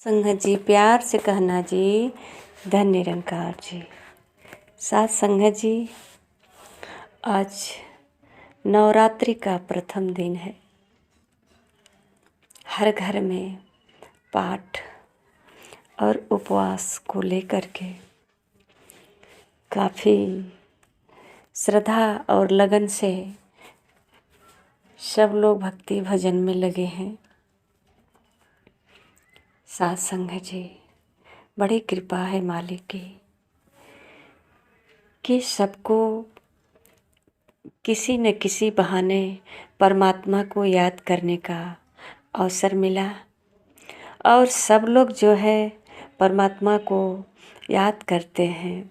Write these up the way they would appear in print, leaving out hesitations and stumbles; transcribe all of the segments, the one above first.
संगत जी, प्यार से कहना जी, धन निरंकार जी। साथ संगत जी, आज नवरात्रि का प्रथम दिन है। हर घर में पाठ और उपवास को लेकर के काफ़ी श्रद्धा और लगन से सब लोग भक्ति भजन में लगे हैं। साथ संगत जी, बड़ी कृपा है मालिक की कि सबको किसी न किसी बहाने परमात्मा को याद करने का अवसर मिला और सब लोग जो है परमात्मा को याद करते हैं।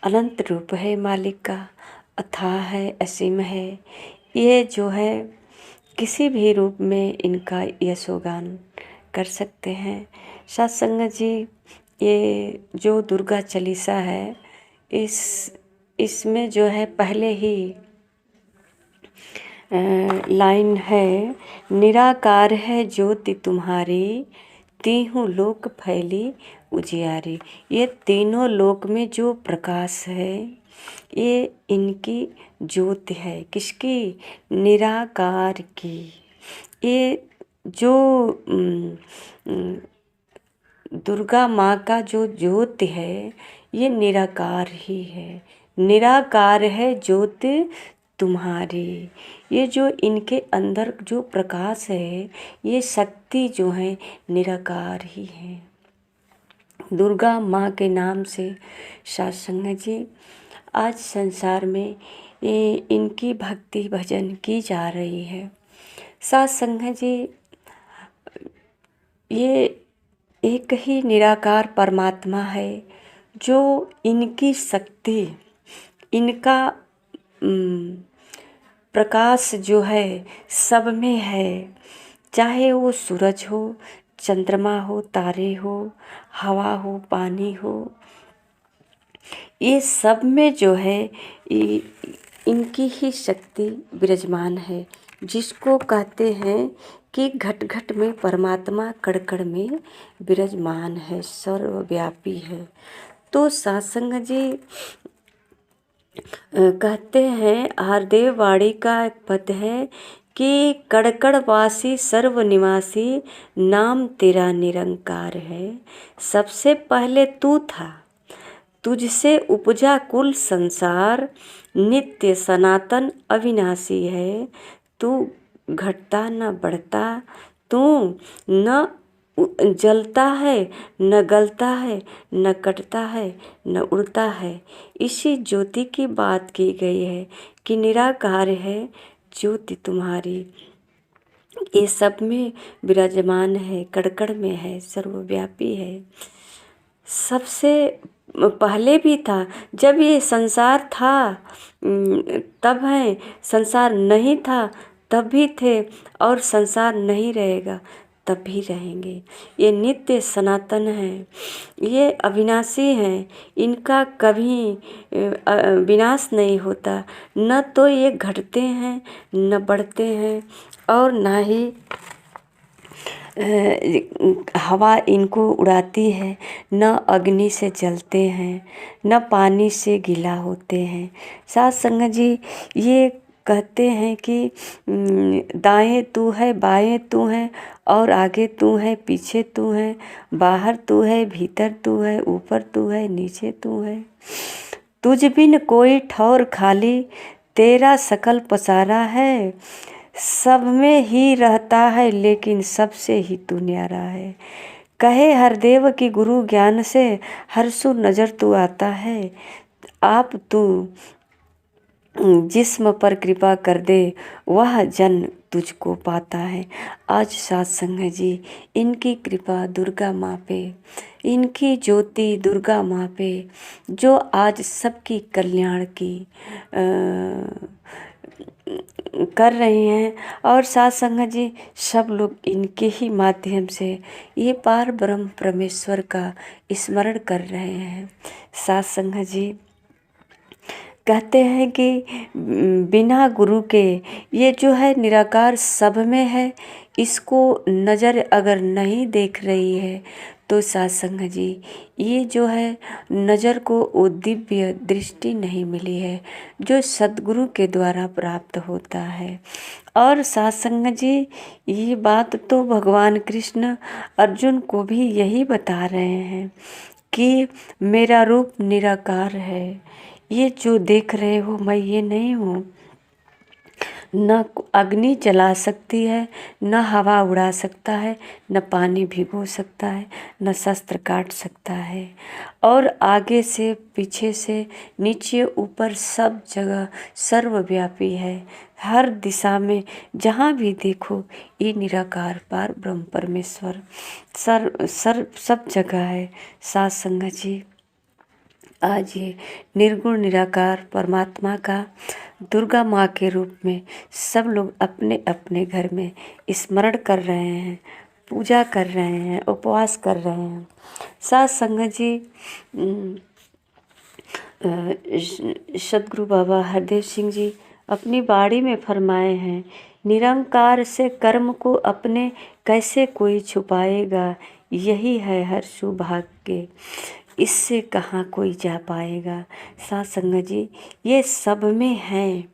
अनंत रूप है मालिक का, अथाह है, असीम है। ये जो है किसी भी रूप में इनका यशोगान कर सकते हैं। सत्संग जी, ये जो दुर्गा चालीसा है, इसमें जो है पहले ही लाइन है, निराकार है ज्योति तुम्हारी, तीनों लोक फैली उजियारी। ये तीनों लोक में जो प्रकाश है, ये इनकी ज्योति है। किसकी? निराकार की। ये जो दुर्गा माँ का जो ज्योति है, ये निराकार ही है। निराकार है ज्योति तुम्हारी। ये जो इनके अंदर जो प्रकाश है, ये शक्ति जो है निराकार ही है। दुर्गा माँ के नाम से सत्संग जी, आज संसार में इनकी भक्ति भजन की जा रही है। सत्संग जी, ये एक ही निराकार परमात्मा है जो इनकी शक्ति, इनका प्रकाश जो है सब में है। चाहे वो सूरज हो, चंद्रमा हो, तारे हो, हवा हो, पानी हो, ये सब में जो है इनकी ही शक्ति विराजमान है। जिसको कहते हैं कि घट घट में परमात्मा, कण कण में विराजमान है, सर्वव्यापी है। तो सत्संग जी कहते हैं, हरदेव वाणी का एक पद है कि कड़कड़ वासी सर्वनिवासी, नाम तेरा निरंकार है। सबसे पहले तू था, तुझसे उपजा कुल संसार, नित्य सनातन अविनाशी है। तू घटता न बढ़ता, तू न जलता है, न गलता है, न कटता है, न उड़ता है। इसी ज्योति की बात की गई है कि निराकार है ज्योति तुम्हारी। ये सब में विराजमान है, कड़कड़ में है, सर्वव्यापी है। सबसे पहले भी था, जब ये संसार था तब है, संसार नहीं था तब भी थे, और संसार नहीं रहेगा तब भी रहेंगे। ये नित्य सनातन है, ये अविनाशी हैं। इनका कभी विनाश नहीं होता। न तो ये घटते हैं, न बढ़ते हैं, और ना ही हवा इनको उड़ाती है, न अग्नि से जलते हैं, न पानी से गीला होते हैं। साथ संगत जी, ये कहते हैं कि दाएं तू है, बाएं तू है, और आगे तू है, पीछे तू है, बाहर तू है, भीतर तू है, ऊपर तू है, नीचे तू है। तुझ बिन कोई ठौर खाली, तेरा सकल पसारा है। सब में ही रहता है, लेकिन सबसे ही तू न्यारा है। कहे हरदेव की गुरु ज्ञान से, हर सु नजर तू आता है। आप तू जिस्म पर कृपा कर दे, वह जन तुझको पाता है। आज सत्संग जी, इनकी कृपा दुर्गा माँ पे, इनकी ज्योति दुर्गा माँ पे, जो आज सबकी कल्याण की कर रही हैं। और सत्संग जी, सब लोग इनके ही माध्यम से ये पार ब्रह्म परमेश्वर का स्मरण कर रहे हैं। सत्संग जी कहते हैं कि बिना गुरु के ये जो है निराकार सब में है, इसको नज़र अगर नहीं देख रही है तो सत्संग जी ये जो है नज़र को वो दिव्य दृष्टि नहीं मिली है जो सद्गुरु के द्वारा प्राप्त होता है। और सत्संग जी ये बात तो भगवान कृष्ण अर्जुन को भी यही बता रहे हैं कि मेरा रूप निराकार है, ये जो देख रहे हो मैं ये नहीं हूँ। न अग्नि जला सकती है, न हवा उड़ा सकता है, न पानी भिगो सकता है, न शस्त्र काट सकता है। और आगे से पीछे से नीचे ऊपर सब जगह सर्वव्यापी है। हर दिशा में जहाँ भी देखो ये निराकार पार ब्रह्म परमेश्वर सब जगह है। सत्संग जी आज ये निर्गुण निराकार परमात्मा का दुर्गा माँ के रूप में सब लोग अपने अपने घर में स्मरण कर रहे हैं, पूजा कर रहे हैं, उपवास कर रहे हैं। सत्संग जी सदगुरु बाबा हरदेव सिंह जी अपनी बाड़ी में फरमाए हैं, निरंकार से कर्म को अपने कैसे कोई छुपाएगा, यही है हर सौभाग्य, इससे कहाँ कोई जा पाएगा। सत्संग जी ये सब में है,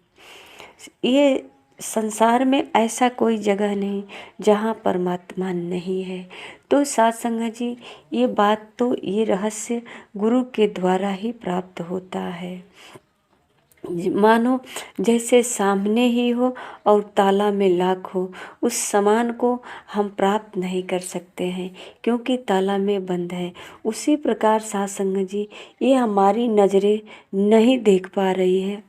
ये संसार में ऐसा कोई जगह नहीं जहाँ परमात्मा नहीं है। तो सत्संग जी ये बात तो ये रहस्य गुरु के द्वारा ही प्राप्त होता है। मानो जैसे सामने ही हो और ताला में लाख हो, उस सामान को हम प्राप्त नहीं कर सकते हैं क्योंकि ताला में बंद है। उसी प्रकार सत्संग जी ये हमारी नज़रें नहीं देख पा रही है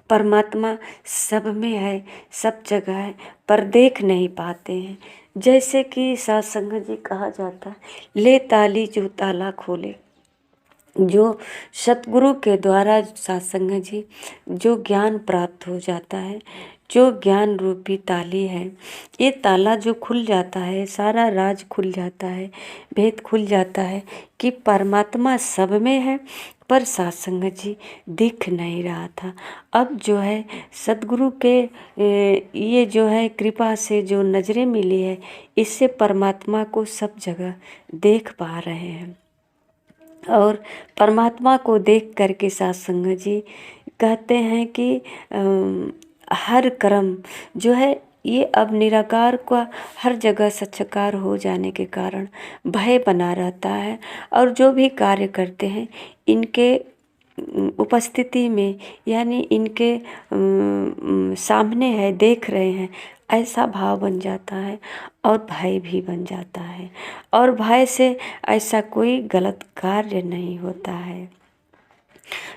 परमात्मा सब में है, सब जगह है, पर देख नहीं पाते हैं। जैसे कि सत्संग जी कहा जाता है, ले ताली जो ताला खोले। जो सतगुरु के द्वारा सत्संग जी जो ज्ञान प्राप्त हो जाता है, जो ज्ञान रूपी ताली है, ये ताला जो खुल जाता है सारा राज खुल जाता है, भेद खुल जाता है कि परमात्मा सब में है पर सत्संग जी दिख नहीं रहा था। अब जो है सतगुरु के ये जो है कृपा से जो नज़रें मिली है, इससे परमात्मा को सब जगह देख पा रहे हैं। और परमात्मा को देख करके सत्संग जी कहते हैं कि हर कर्म जो है ये अब निराकार का हर जगह सच्चकार हो जाने के कारण भय बना रहता है और जो भी कार्य करते हैं इनके उपस्थिति में यानी इनके सामने है, देख रहे हैं, ऐसा भाव बन जाता है और भय भी बन जाता है। और भय से ऐसा कोई गलत कार्य नहीं होता है।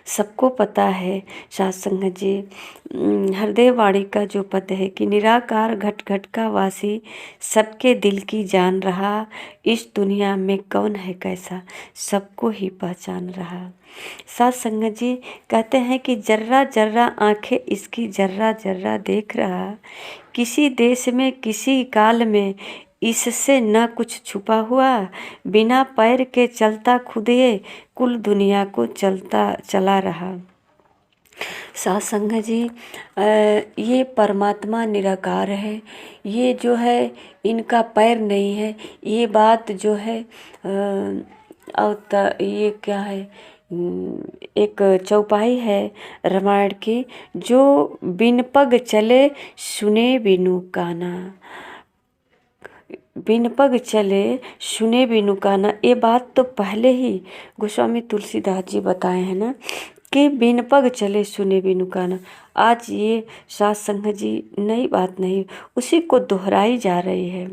सबको पता है सत्संग जी हरदेव वाणी का जो पद है कि निराकार घट घट का वासी सबके दिल की जान रहा, इस दुनिया में कौन है कैसा सबको ही पहचान रहा। सत्संग जी कहते हैं कि जर्रा जर्रा आंखें इसकी जर्रा जर्रा देख रहा, किसी देश में किसी काल में इससे न कुछ छुपा हुआ, बिना पैर के चलता खुदे कुल दुनिया को चला रहा। सत्संग जी ये परमात्मा निराकार है, ये जो है इनका पैर नहीं है, ये बात जो है और ये क्या है एक चौपाई है रामायण की, जो बिन पग चले सुने बिनु काना, बिन पग चले सुने बिनु काना। ये बात तो पहले ही गोस्वामी तुलसीदास जी बताए हैं ना कि बिन पग चले सुने बिनु काना। आज ये सत्संग जी नई बात नहीं, उसी को दोहराई जा रही है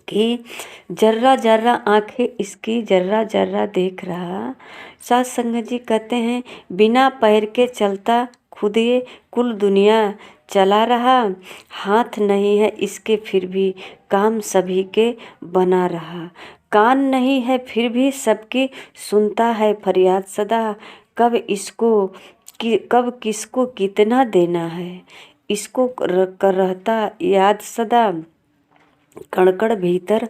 कि जर्रा जर्रा आंखें इसकी जर्रा जर्रा देख रहा। सत्संग जी कहते हैं बिना पैर के चलता खुद ये कुल दुनिया चला रहा, हाथ नहीं है इसके फिर भी काम सभी के बना रहा, कान नहीं है फिर भी सबकी सुनता है फरियाद सदा, कब किसको कितना देना है इसको कर रहता याद सदा, कणकण भीतर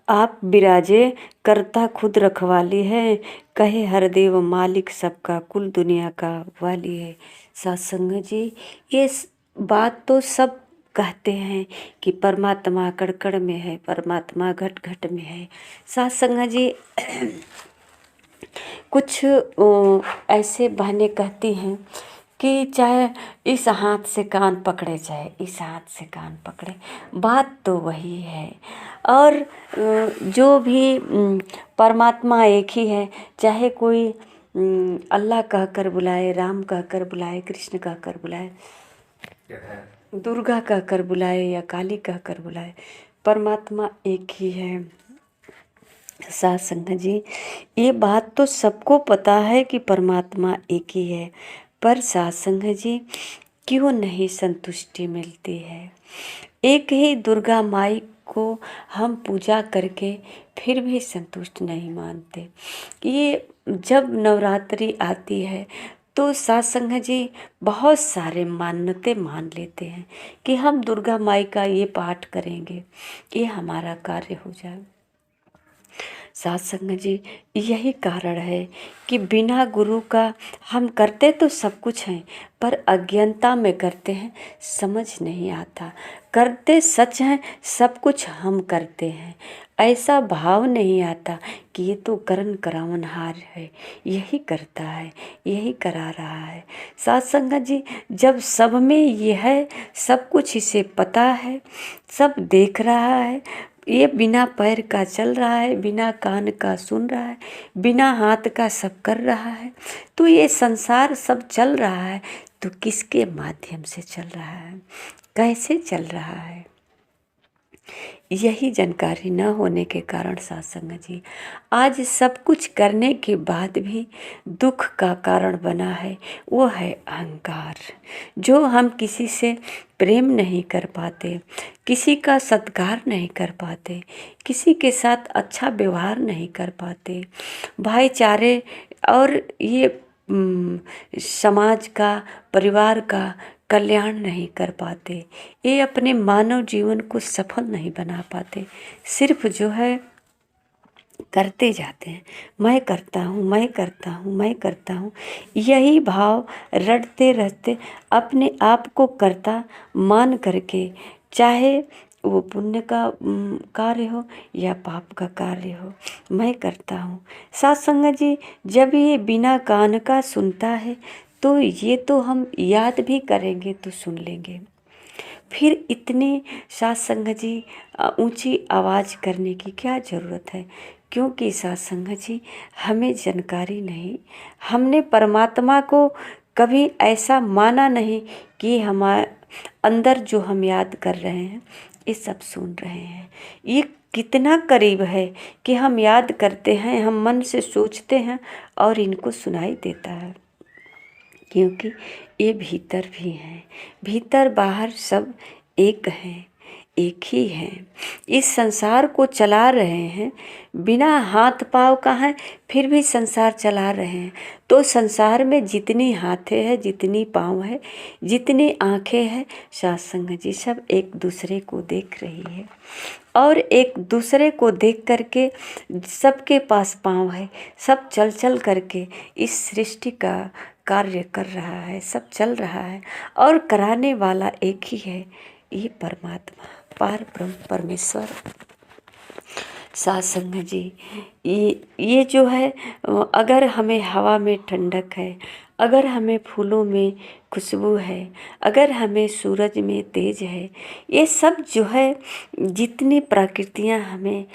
आप विराजे करता खुद रखवाली है, कहे हरदेव मालिक सबका कुल दुनिया का वाली है। सत्संग जी ये बात तो सब कहते हैं कि परमात्मा कण कण में है, परमात्मा घट घट में है। साथ संगत जी कुछ ऐसे बहनें कहती हैं कि चाहे इस हाथ से कान पकड़े, चाहे इस हाथ से कान पकड़े, बात तो वही है। और जो भी परमात्मा एक ही है, चाहे कोई अल्लाह कहकर बुलाए, राम कहकर बुलाए, कृष्ण कहकर बुलाए, दुर्गा कहकर बुलाए या काली कहकर बुलाए, परमात्मा एक ही है। साथ संगत जी ये बात तो सबको पता है कि परमात्मा एक ही है, पर साथ संगत जी क्यों नहीं संतुष्टि मिलती है। एक ही दुर्गा माई को हम पूजा करके फिर भी संतुष्ट नहीं मानते। ये जब नवरात्रि आती है तो साथ संगत जी बहुत सारे मान्यते मान लेते हैं कि हम दुर्गा माई का ये पाठ करेंगे, ये हमारा कार्य हो जाए। साथ संगत जी यही कारण है कि बिना गुरु का हम करते तो सब कुछ हैं, पर अज्ञानता में करते हैं, समझ नहीं आता। करते सच हैं, सब कुछ हम करते हैं, ऐसा भाव नहीं आता कि ये तो करण करावनहार है, यही करता है, यही करा रहा है। साथ संगत जी जब सब में ये है, सब कुछ इसे पता है, सब देख रहा है, ये बिना पैर का चल रहा है, बिना कान का सुन रहा है, बिना हाथ का सब कर रहा है, तो ये संसार सब चल रहा है, तो किसके माध्यम से चल रहा है, कैसे चल रहा है, यही जानकारी न होने के कारण साथ संगत जी आज सब कुछ करने के बाद भी दुख का कारण बना है, वो है अहंकार। जो हम किसी से प्रेम नहीं कर पाते, किसी का सत्कार नहीं कर पाते, किसी के साथ अच्छा व्यवहार नहीं कर पाते, भाईचारे और ये समाज का, परिवार का कल्याण नहीं कर पाते, ये अपने मानव जीवन को सफल नहीं बना पाते, सिर्फ जो है करते जाते हैं, मैं करता हूँ, मैं करता हूँ, मैं करता हूँ, यही भाव रटते रहते अपने आप को करता मान करके, चाहे वो पुण्य का कार्य हो या पाप का कार्य हो, मैं करता हूँ। साथ संगत जी जब ये बिना कान का सुनता है तो ये तो हम याद भी करेंगे तो सुन लेंगे, फिर इतनी साथ संगत जी ऊंची आवाज़ करने की क्या ज़रूरत है, क्योंकि साथ संगत जी हमें जानकारी नहीं, हमने परमात्मा को कभी ऐसा माना नहीं कि हमारे अंदर जो हम याद कर रहे हैं ये सब सुन रहे हैं। ये कितना करीब है कि हम याद करते हैं, हम मन से सोचते हैं और इनको सुनाई देता है, क्योंकि ये भीतर भी हैं, भीतर बाहर सब एक हैं, एक ही हैं। इस संसार को चला रहे हैं, बिना हाथ पाँव का है फिर भी संसार चला रहे हैं। तो संसार में जितनी हाथें हैं, जितनी पाँव है, जितनी आँखें हैं, साथ संगत जी सब एक दूसरे को देख रही है और एक दूसरे को देख करके सबके पास पाँव है, सब चल चल करके इस सृष्टि का कार्य कर रहा है, सब चल रहा है और कराने वाला एक ही है, ये परमात्मा पार ब्रह्म परमेश्वर। साथ संगत जी ये जो है, अगर हमें हवा में ठंडक है, अगर हमें फूलों में खुशबू है, अगर हमें सूरज में तेज है, ये सब जो है जितनी प्रकृतियाँ हमें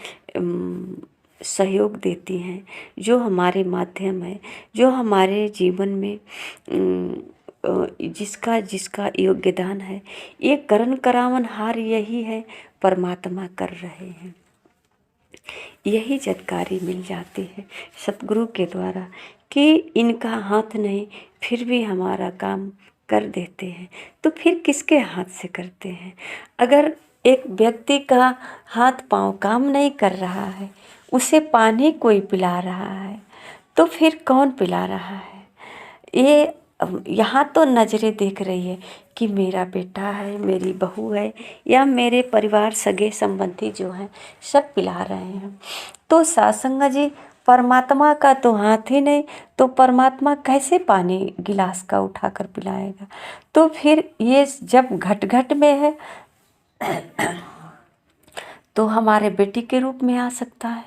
सहयोग देती हैं, जो हमारे माध्यम है, जो हमारे जीवन में जिसका जिसका योगदान है, ये करण करावनहार यही है, परमात्मा कर रहे हैं। यही जानकारी मिल जाती है सतगुरु के द्वारा कि इनका हाथ नहीं फिर भी हमारा काम कर देते हैं, तो फिर किसके हाथ से करते हैं। अगर एक व्यक्ति का हाथ पांव काम नहीं कर रहा है, उसे पानी कोई पिला रहा है, तो फिर कौन पिला रहा है। ये यहाँ तो नज़रें देख रही है कि मेरा बेटा है, मेरी बहू है, या मेरे परिवार सगे संबंधी जो हैं सब पिला रहे हैं। तो सत्संग जी परमात्मा का तो हाथ ही नहीं, तो परमात्मा कैसे पानी गिलास का उठाकर पिलाएगा। तो फिर ये जब घट घट में है तो हमारे बेटी के रूप में आ सकता है,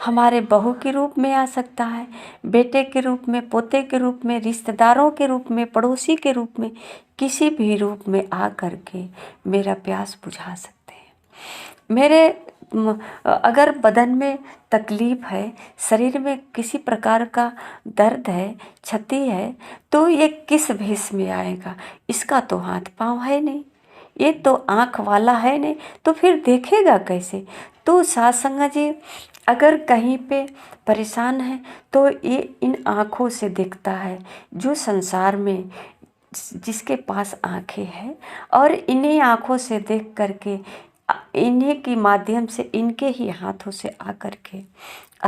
हमारे बहू के रूप में आ सकता है, बेटे के रूप में, पोते के रूप में, रिश्तेदारों के रूप में, पड़ोसी के रूप में, किसी भी रूप में आ करके मेरा प्यास बुझा सकते हैं। मेरे अगर बदन में तकलीफ़ है, शरीर में किसी प्रकार का दर्द है, क्षति है, तो ये किस भेष में आएगा? इसका तो हाथ पाँव है नहीं, ये तो आँख वाला है नहीं, तो फिर देखेगा कैसे? तो साथ संगत जी, अगर कहीं पे परेशान है तो ये इन आँखों से दिखता है। जो संसार में जिसके पास आँखें हैं और इन्हीं आँखों से देख करके, इन्हीं के माध्यम से, इनके ही हाथों से आकर के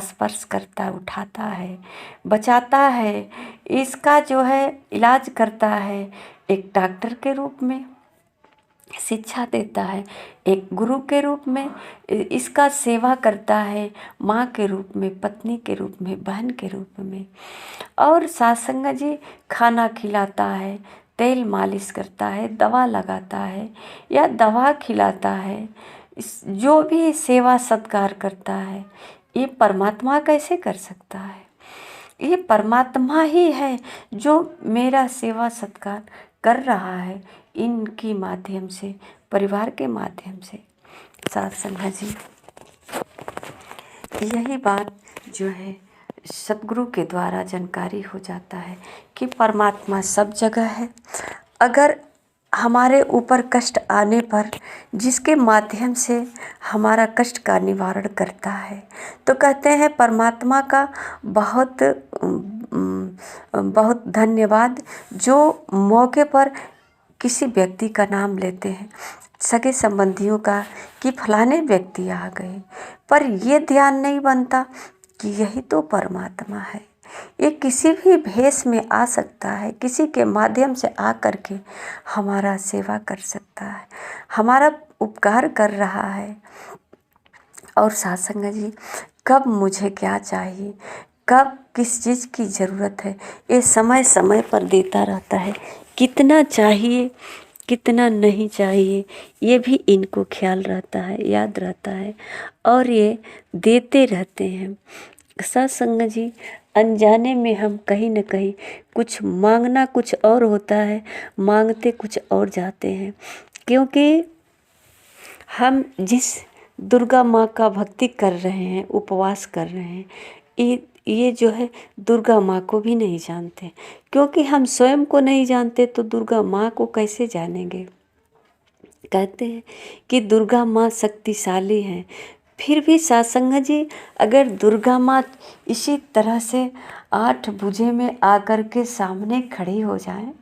स्पर्श करता, उठाता है, बचाता है, इसका जो है इलाज करता है, एक डॉक्टर के रूप में शिक्षा देता है, एक गुरु के रूप में इसका सेवा करता है, माँ के रूप में, पत्नी के रूप में, बहन के रूप में। और साथ संगत जी, खाना खिलाता है, तेल मालिश करता है, दवा लगाता है या दवा खिलाता है, जो भी सेवा सत्कार करता है, ये परमात्मा कैसे कर सकता है? ये परमात्मा ही है जो मेरा सेवा सत्कार कर रहा है, इनकी माध्यम से, परिवार के माध्यम से। साथ संगत जी, यही बात जो है सतगुरु के द्वारा जानकारी हो जाता है कि परमात्मा सब जगह है। अगर हमारे ऊपर कष्ट आने पर जिसके माध्यम से हमारा कष्ट का निवारण करता है, तो कहते हैं परमात्मा का बहुत बहुत धन्यवाद, जो मौके पर किसी व्यक्ति का नाम लेते हैं, सगे संबंधियों का, कि फलाने व्यक्ति आ गए, पर ये ध्यान नहीं बनता कि यही तो परमात्मा है। ये किसी भी भेष में आ सकता है, किसी के माध्यम से आ करके हमारा सेवा कर सकता है, हमारा उपकार कर रहा है। और साथ संगत जी, कब मुझे क्या चाहिए, कब किस चीज़ की ज़रूरत है, ये समय समय पर देता रहता है। कितना चाहिए, कितना नहीं चाहिए, ये भी इनको ख्याल रहता है, याद रहता है, और ये देते रहते हैं। साथ संगत जी, अनजाने में हम कहीं न कहीं कुछ मांगना कुछ और होता है, मांगते कुछ और जाते हैं। क्योंकि हम जिस दुर्गा माँ का भक्ति कर रहे हैं, उपवास कर रहे हैं, ये जो है दुर्गा माँ को भी नहीं जानते। क्योंकि हम स्वयं को नहीं जानते तो दुर्गा माँ को कैसे जानेंगे? कहते हैं कि दुर्गा माँ शक्तिशाली हैं। फिर भी साथ संगत जी, अगर दुर्गा माँ इसी तरह से 8 भुजे में आकर के सामने खड़ी हो जाएं,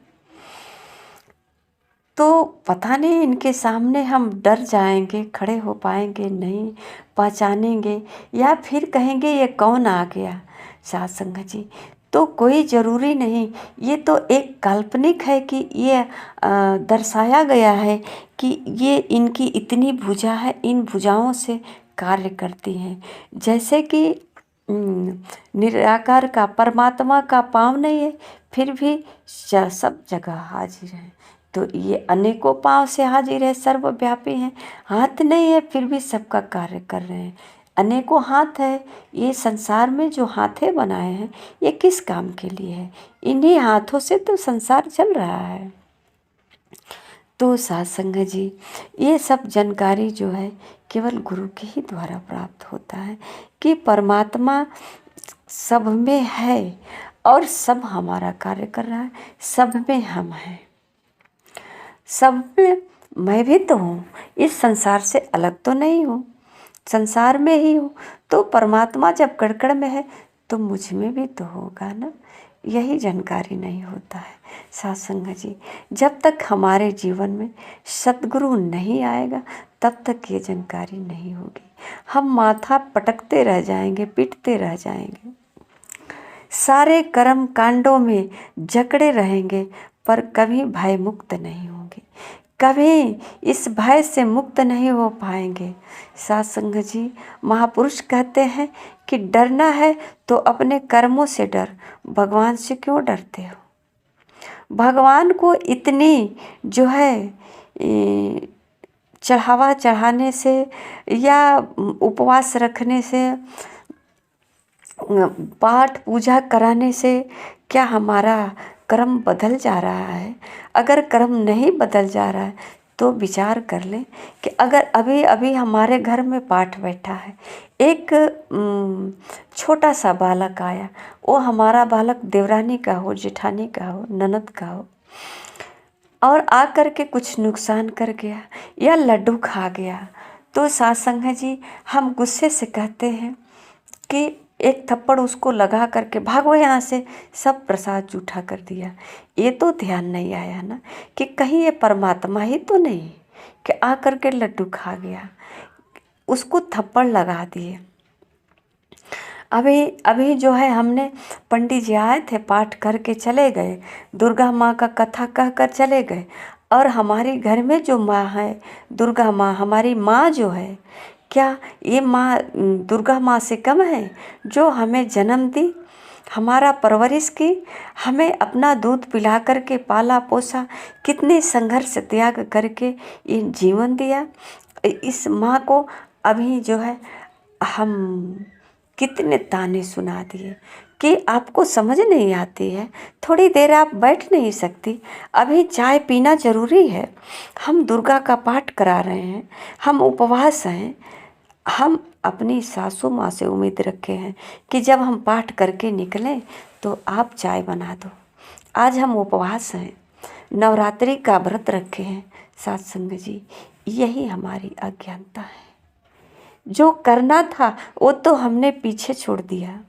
तो पता नहीं इनके सामने हम डर जाएंगे, खड़े हो पाएंगे नहीं, पहचानेंगे, या फिर कहेंगे ये कौन आ गया। साथ संगत जी, तो कोई ज़रूरी नहीं, ये तो एक काल्पनिक है कि ये दर्शाया गया है कि ये इनकी इतनी भुजा है, इन भुजाओं से कार्य करती हैं। जैसे कि निराकार का, परमात्मा का पाँव नहीं है, फिर भी सब जगह हाजिर है। तो ये अनेकों पाँव से हाजिर है, सर्वव्यापी हैं। हाथ नहीं है, फिर भी सबका कार्य कर रहे हैं। अनेकों हाथ है, ये संसार में जो हाथें बनाए हैं, ये किस काम के लिए है? इन्हीं हाथों से तो संसार चल रहा है। तो साथ संगत जी, ये सब जानकारी जो है केवल गुरु के ही द्वारा प्राप्त होता है कि परमात्मा सब में है और सब हमारा कार्य कर रहा है, सब में हम हैं, सब में मैं भी तो हूँ, इस संसार से अलग तो नहीं हूँ, संसार में ही हूँ। तो परमात्मा जब कण में है तो मुझ में भी तो होगा ना। यही जानकारी नहीं होता है साथ संगत जी। जब तक हमारे जीवन में सतगुरु नहीं आएगा तब तक ये जानकारी नहीं होगी। हम माथा पटकते रह जाएंगे, पीटते रह जाएंगे, सारे कर्म कांडों में जकड़े रहेंगे, पर कभी भय मुक्त नहीं होंगे, कभी इस भय से मुक्त नहीं हो पाएंगे। साथ संगत जी, महापुरुष कहते हैं कि डरना है तो अपने कर्मों से डर, भगवान से क्यों डरते हो? भगवान को इतनी जो है चढ़ावा चढ़ाने से या उपवास रखने से, पाठ पूजा कराने से क्या हमारा कर्म बदल जा रहा है? अगर कर्म नहीं बदल जा रहा है तो विचार कर लें कि अगर अभी अभी हमारे घर में पाठ बैठा है, एक छोटा सा बालक आया, वो हमारा बालक देवरानी का हो, जेठानी का हो, ननद का हो, और आकर के कुछ नुकसान कर गया या लड्डू खा गया, तो साथ संगत जी हम गुस्से से कहते हैं कि एक थप्पड़ उसको लगा करके भागो यहाँ से, सब प्रसाद जूठा कर दिया। ये तो ध्यान नहीं आया ना कि कहीं ये परमात्मा ही तो नहीं कि आकर के लड्डू खा गया, उसको थप्पड़ लगा दिए। अभी अभी जो है हमने पंडित जी आए थे, पाठ करके चले गए, दुर्गा माँ का कथा कह कर चले गए, और हमारे घर में जो माँ है दुर्गा माँ, हमारी माँ जो है, क्या ये माँ दुर्गा माँ से कम है जो हमें जन्म दी, हमारा परवरिश की, हमें अपना दूध पिला करके पाला पोसा, कितने संघर्ष त्याग करके ये जीवन दिया। इस माँ को अभी जो है हम कितने ताने सुना दिए कि आपको समझ नहीं आती है, थोड़ी देर आप बैठ नहीं सकती, अभी चाय पीना ज़रूरी है, हम दुर्गा का पाठ करा रहे हैं, हम उपवास हैं। हम अपनी सासू माँ से उम्मीद रखे हैं कि जब हम पाठ करके निकलें तो आप चाय बना दो। आज हम उपवास हैं, नवरात्रि का व्रत रखे हैं। साथ संगत जी, यही हमारी अज्ञानता है। जो करना था वो तो हमने पीछे छोड़ दिया,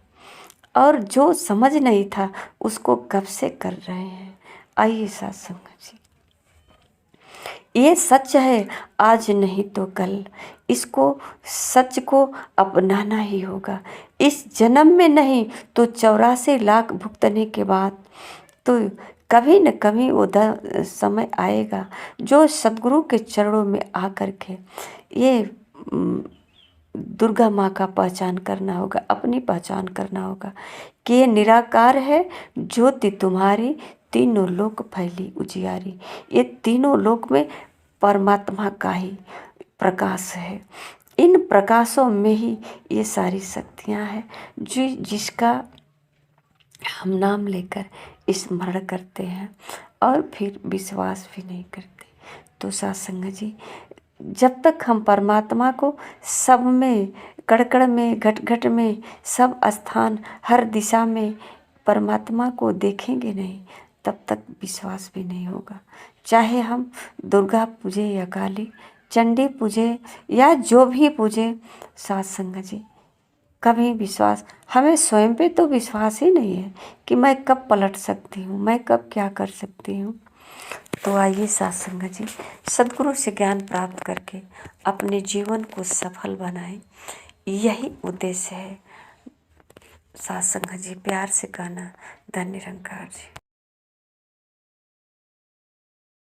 और जो समझ नहीं था उसको कब से कर रहे हैं। आइए साथ संगत जी, ये सच है, आज नहीं तो कल इसको सच को अपनाना ही होगा। इस जन्म में नहीं तो 84 लाख भुगतने के बाद तो कभी न कभी वो समय आएगा जो सदगुरु के चरणों में आकर के ये दुर्गा माँ का पहचान करना होगा, अपनी पहचान करना होगा कि ये निराकार है, ज्योति तुम्हारी तीनों लोक फैली उजियारी। ये तीनों लोक में परमात्मा का ही प्रकाश है, इन प्रकाशों में ही ये सारी शक्तियाँ हैं जिसका हम नाम लेकर स्मरण करते हैं और फिर विश्वास भी नहीं करते। तो साथ संगत जी, जब तक हम परमात्मा को सब में, कण-कण में, घट-घट में, सब स्थान, हर दिशा में परमात्मा को देखेंगे नहीं, तब तक विश्वास भी नहीं होगा। चाहे हम दुर्गा पूजे या काली, चंडी पूजे या जो भी पूजे, साथ संगत जी कभी विश्वास, हमें स्वयं पे तो विश्वास ही नहीं है कि मैं कब पलट सकती हूँ, मैं कब क्या कर सकती हूँ। तो आइए साथ संगत जी, सदगुरु से ज्ञान प्राप्त करके अपने जीवन को सफल बनाएं, यही उद्देश्य है। साथ संगत जी, प्यार से कहना, धन्य निरंकार जी।